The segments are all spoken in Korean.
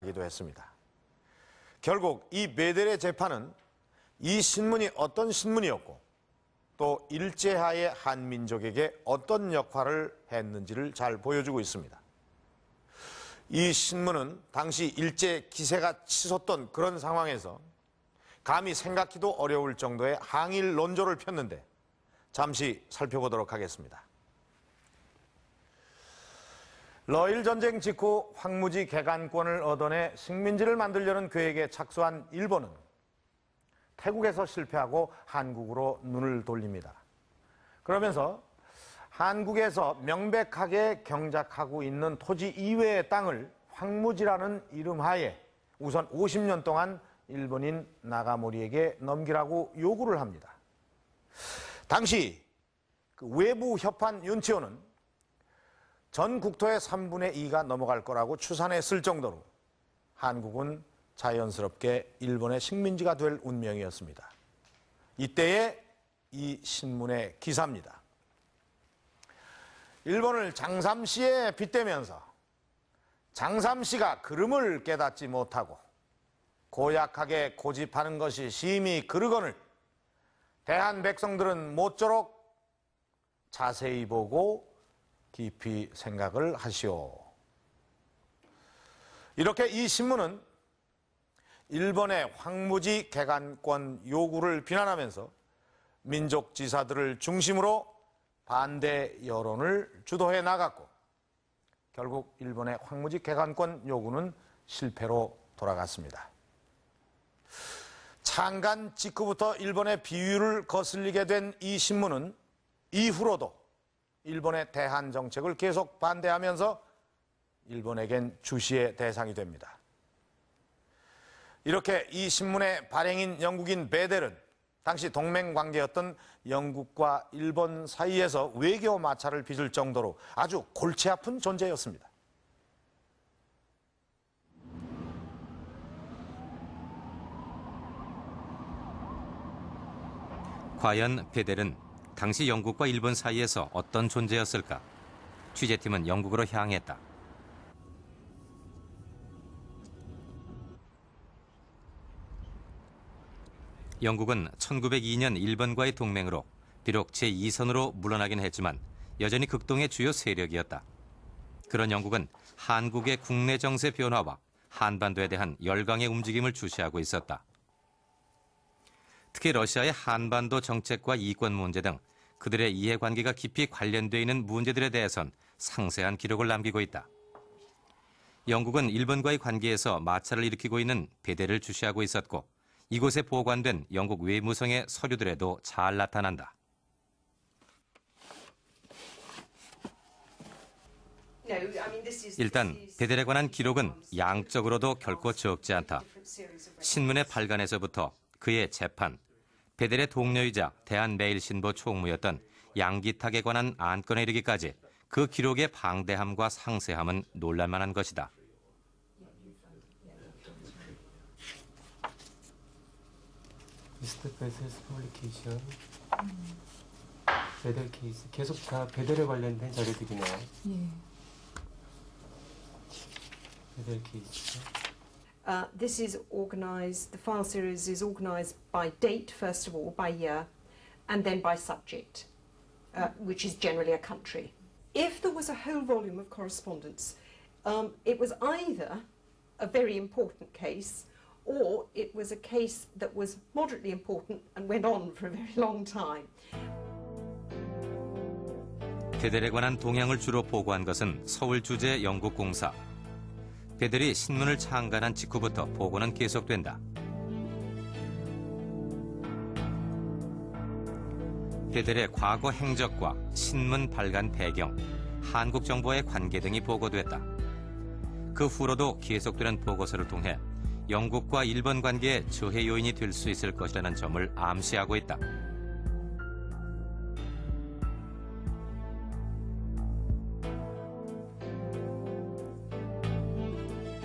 기도 했습니다. 결국 이 베델의 재판은 이 신문이 어떤 신문이었고 또 일제하의 한민족에게 어떤 역할을 했는지를 잘 보여주고 있습니다. 이 신문은 당시 일제 기세가 치솟던 그런 상황에서 감히 생각하기도 어려울 정도의 항일 논조를 폈는데 잠시 살펴보도록 하겠습니다. 러일 전쟁 직후 황무지 개간권을 얻어내 식민지를 만들려는 계획에 착수한 일본은 태국에서 실패하고 한국으로 눈을 돌립니다. 그러면서 한국에서 명백하게 경작하고 있는 토지 이외의 땅을 황무지라는 이름하에 우선 50년 동안 일본인 나가모리에게 넘기라고 요구를 합니다. 당시 그 외부 협판 윤치호는 전 국토의 3분의 2가 넘어갈 거라고 추산했을 정도로 한국은 자연스럽게 일본의 식민지가 될 운명이었습니다. 이때의 이 신문의 기사입니다. 일본을 장삼시에 빗대면서 장삼시가 그름을 깨닫지 못하고 고약하게 고집하는 것이 심히 그르거늘 대한 백성들은 모쪼록 자세히 보고 깊이 생각을 하시오. 이렇게 이 신문은 일본의 황무지 개간권 요구를 비난하면서 민족 지사들을 중심으로 반대 여론을 주도해 나갔고 결국 일본의 황무지 개간권 요구는 실패로 돌아갔습니다. 창간 직후부터 일본의 비위를 거슬리게 된 이 신문은 이후로도 일본의 대한 정책을 계속 반대하면서 일본에겐 주시의 대상이 됩니다. 이렇게 이 신문의 발행인 영국인 베델은 당시 동맹 관계였던 영국과 일본 사이에서 외교 마찰을 빚을 정도로 아주 골치 아픈 존재였습니다. 과연 베델은 당시 영국과 일본 사이에서 어떤 존재였을까? 취재팀은 영국으로 향했다. 영국은 1902년 일본과의 동맹으로 비록 제2선으로 물러나긴 했지만 여전히 극동의 주요 세력이었다. 그런 영국은 한국의 국내 정세 변화와 한반도에 대한 열강의 움직임을 주시하고 있었다. 특히 러시아의 한반도 정책과 이권 문제 등 그들의 이해관계가 깊이 관련되어 있는 문제들에 대해선 상세한 기록을 남기고 있다. 영국은 일본과의 관계에서 마찰을 일으키고 있는 베델을 주시하고 있었고 이곳에 보관된 영국 외무성의 서류들에도 잘 나타난다. 일단 베델에 관한 기록은 양적으로도 결코 적지 않다. 신문의 발간에서부터 그의 재판, 베델의 동료이자 대한매일신보 총무였던 양기탁에 관한 안건에 이르기까지 그 기록의 방대함과 상세함은 놀랄만한 것이다. 미스터 베델스 퍼블리케이션, 베델 케이스 계속 다 베델에 관련된 자료들이네요. 예. 베델 케이스. This is organized, the file series is organized by date, first of all, by year, and then by subject, which is generally a country. If there was a whole volume of correspondence, it was either a very important case or it was a case that was moderately important and went on for a very long time. 베델에 관한 동향을 주로 보고한 것은 서울 주재 영국 공사. 베델이 신문을 창간한 직후부터 보고는 계속된다. 베델의 과거 행적과 신문 발간 배경, 한국 정부와의 관계 등이 보고됐다. 그 후로도 계속되는 보고서를 통해 영국과 일본 관계의 저해 요인이 될 수 있을 것이라는 점을 암시하고 있다.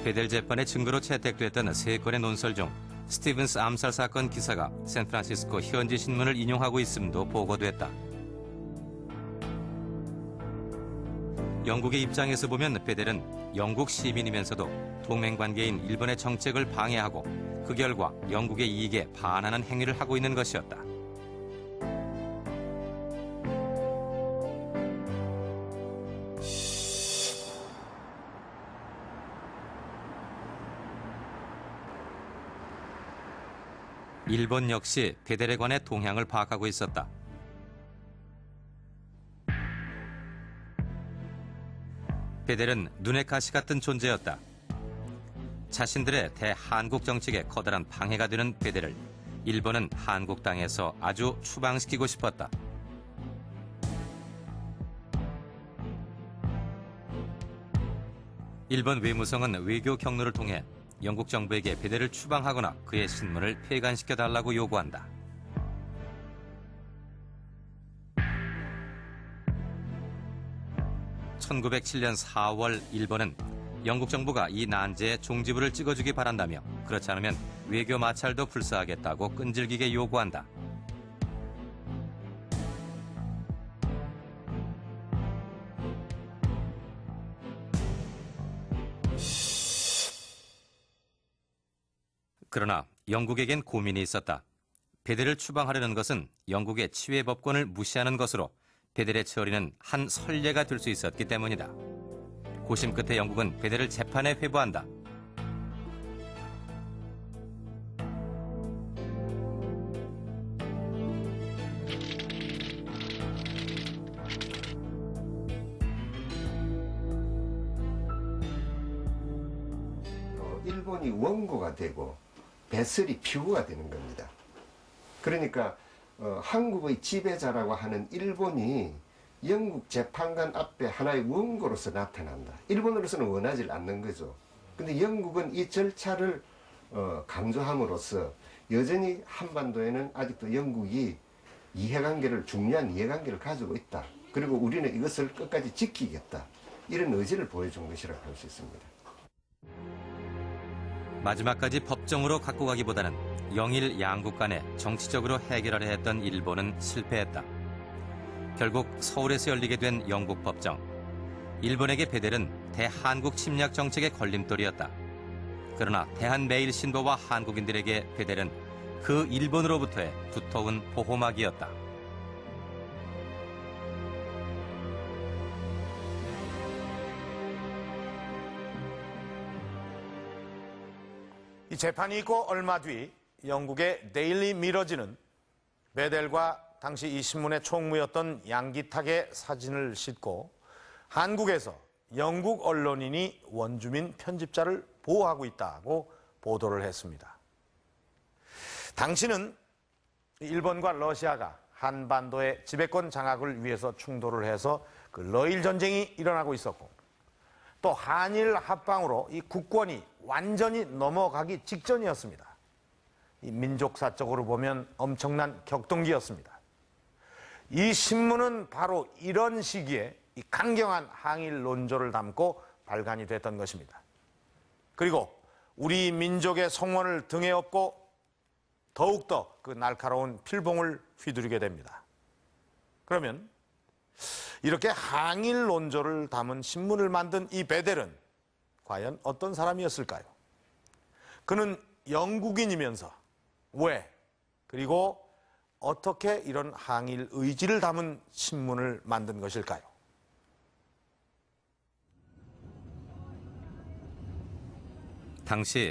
베델 재판의 증거로 채택됐던 3건의 논설 중 스티븐스 암살 사건 기사가 샌프란시스코 현지 신문을 인용하고 있음도 보고됐다. 영국의 입장에서 보면 베델은 영국 시민이면서도 동맹 관계인 일본의 정책을 방해하고 그 결과 영국의 이익에 반하는 행위를 하고 있는 것이었다. 일본 역시 베델에 관해 동향을 파악하고 있었다. 베델은 눈의 가시 같은 존재였다. 자신들의 대한국 정책에 커다란 방해가 되는 베델을 일본은 한국 땅에서 아주 추방시키고 싶었다. 일본 외무성은 외교 경로를 통해 영국 정부에게 베델을 추방하거나 그의 신문을 폐간시켜달라고 요구한다. (1907년 4월) 일본은 영국 정부가 이 난제에 종지부를 찍어주기 바란다며 그렇지 않으면 외교 마찰도 불사하겠다고 끈질기게 요구한다. 그러나 영국에겐 고민이 있었다. 베델을 추방하려는 것은 영국의 치외법권을 무시하는 것으로 베델의 처리는 한 선례가 될 수 있었기 때문이다. 고심 끝에 영국은 베델을 재판에 회부한다. 일본이 원고가 되고 배설이 피고가 되는 겁니다. 그러니까 한국의 지배자라고 하는 일본이 영국 재판관 앞에 하나의 원고로서 나타난다. 일본으로서는 원하지 않는 거죠. 근데 영국은 이 절차를 강조함으로써 여전히 한반도에는 아직도 영국이 중요한 이해관계를 가지고 있다. 그리고 우리는 이것을 끝까지 지키겠다. 이런 의지를 보여준 것이라고 할 수 있습니다. 마지막까지 법정으로 갖고 가기보다는 영일 양국 간에 정치적으로 해결하려 했던 일본은 실패했다. 결국 서울에서 열리게 된 영국 법정. 일본에게 베델은 대한국 침략 정책의 걸림돌이었다. 그러나 대한매일신보와 한국인들에게 베델은 그 일본으로부터의 두터운 보호막이었다. 이 재판이 있고 얼마 뒤 영국의 데일리 미러지는 베델과 당시 이 신문의 총무였던 양기탁의 사진을 싣고 한국에서 영국 언론인이 원주민 편집자를 보호하고 있다고 보도를 했습니다. 당시는 일본과 러시아가 한반도의 지배권 장악을 위해서 충돌을 해서 그 러일 전쟁이 일어나고 있었고 또 한일 합방으로 이 국권이 완전히 넘어가기 직전이었습니다. 이 민족사적으로 보면 엄청난 격동기였습니다. 이 신문은 바로 이런 시기에 이 강경한 항일 논조를 담고 발간이 됐던 것입니다. 그리고 우리 민족의 성원을 등에 업고 더욱더 그 날카로운 필봉을 휘두르게 됩니다. 그러면 이렇게 항일 논조를 담은 신문을 만든 이 베델은 과연 어떤 사람이었을까요? 그는 영국인이면서 왜, 그리고 어떻게 이런 항일 의지를 담은 신문을 만든 것일까요? 당시